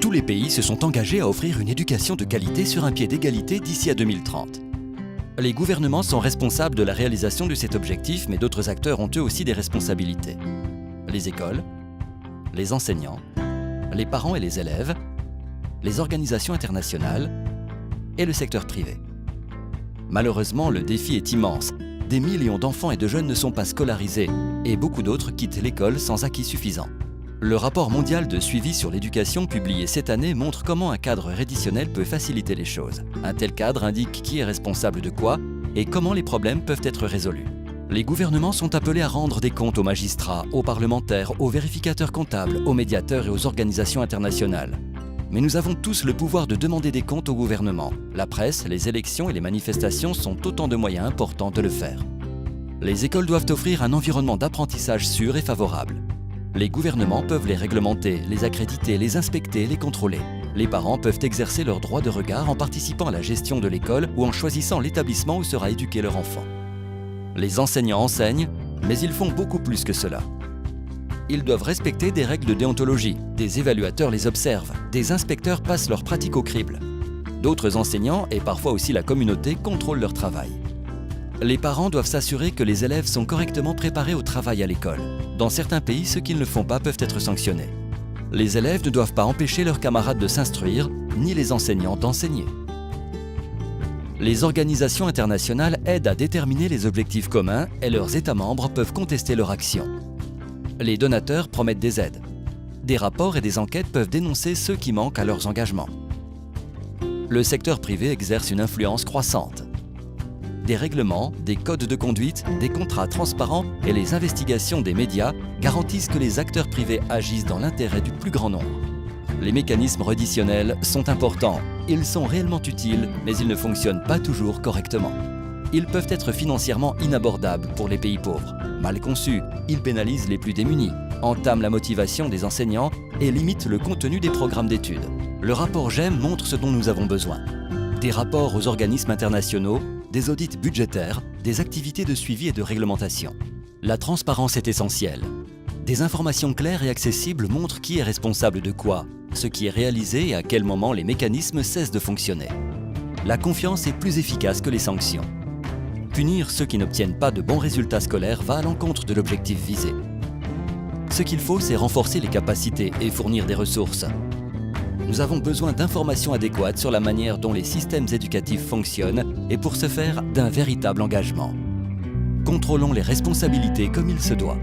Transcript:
Tous les pays se sont engagés à offrir une éducation de qualité sur un pied d'égalité d'ici à 2030. Les gouvernements sont responsables de la réalisation de cet objectif, mais d'autres acteurs ont eux aussi des responsabilités. Les écoles, les enseignants, les parents et les élèves, les organisations internationales et le secteur privé. Malheureusement, le défi est immense. Des millions d'enfants et de jeunes ne sont pas scolarisés et beaucoup d'autres quittent l'école sans acquis suffisant. Le rapport mondial de suivi sur l'éducation publié cette année montre comment un cadre réditionnel peut faciliter les choses. Un tel cadre indique qui est responsable de quoi et comment les problèmes peuvent être résolus. Les gouvernements sont appelés à rendre des comptes aux magistrats, aux parlementaires, aux vérificateurs comptables, aux médiateurs et aux organisations internationales. Mais nous avons tous le pouvoir de demander des comptes au gouvernement. La presse, les élections et les manifestations sont autant de moyens importants de le faire. Les écoles doivent offrir un environnement d'apprentissage sûr et favorable. Les gouvernements peuvent les réglementer, les accréditer, les inspecter, les contrôler. Les parents peuvent exercer leur droit de regard en participant à la gestion de l'école ou en choisissant l'établissement où sera éduqué leur enfant. Les enseignants enseignent, mais ils font beaucoup plus que cela. Ils doivent respecter des règles de déontologie, des évaluateurs les observent, des inspecteurs passent leurs pratiques au crible. D'autres enseignants, et parfois aussi la communauté, contrôlent leur travail. Les parents doivent s'assurer que les élèves sont correctement préparés au travail à l'école. Dans certains pays, ceux qui ne le font pas peuvent être sanctionnés. Les élèves ne doivent pas empêcher leurs camarades de s'instruire, ni les enseignants d'enseigner. Les organisations internationales aident à déterminer les objectifs communs et leurs États membres peuvent contester leur action. Les donateurs promettent des aides. Des rapports et des enquêtes peuvent dénoncer ceux qui manquent à leurs engagements. Le secteur privé exerce une influence croissante. Des règlements, des codes de conduite, des contrats transparents et les investigations des médias garantissent que les acteurs privés agissent dans l'intérêt du plus grand nombre. Les mécanismes reditionnels sont importants. Ils sont réellement utiles, mais ils ne fonctionnent pas toujours correctement. Ils peuvent être financièrement inabordables pour les pays pauvres. Mal conçus, ils pénalisent les plus démunis, entament la motivation des enseignants et limitent le contenu des programmes d'études. Le rapport GEM montre ce dont nous avons besoin. Des rapports aux organismes internationaux, des audits budgétaires, des activités de suivi et de réglementation. La transparence est essentielle. Des informations claires et accessibles montrent qui est responsable de quoi, ce qui est réalisé et à quel moment les mécanismes cessent de fonctionner. La confiance est plus efficace que les sanctions. Punir ceux qui n'obtiennent pas de bons résultats scolaires va à l'encontre de l'objectif visé. Ce qu'il faut, c'est renforcer les capacités et fournir des ressources. Nous avons besoin d'informations adéquates sur la manière dont les systèmes éducatifs fonctionnent et pour ce faire, d'un véritable engagement. Contrôlons les responsabilités comme il se doit.